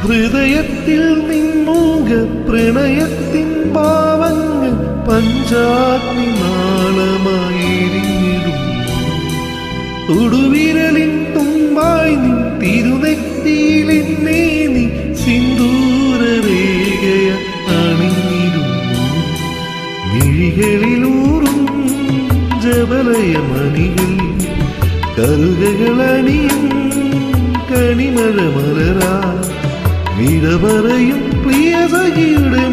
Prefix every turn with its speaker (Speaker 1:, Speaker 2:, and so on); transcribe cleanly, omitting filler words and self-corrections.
Speaker 1: ഹൃദയത്തിൽ നിന്നൂക പ്രണയത്തിൻ ഭാവങ്ങൾ പഞ്ചാഗ്നി നാളമായിരിടുന്നു. തൊടുവിരലിൻ തുമ്പായി നിൻ തിരുനെറ്റിയിലെന്നെ നീ സിന്ദൂരരേഖയ അണിഞ്ഞിരുന്നു. മിഴികളിലൂറും ജബലയമണികൾ കറുകകളണിയും കണിമഴ മലരാ വിട പറയും പ്രിയ സഖിയുടെ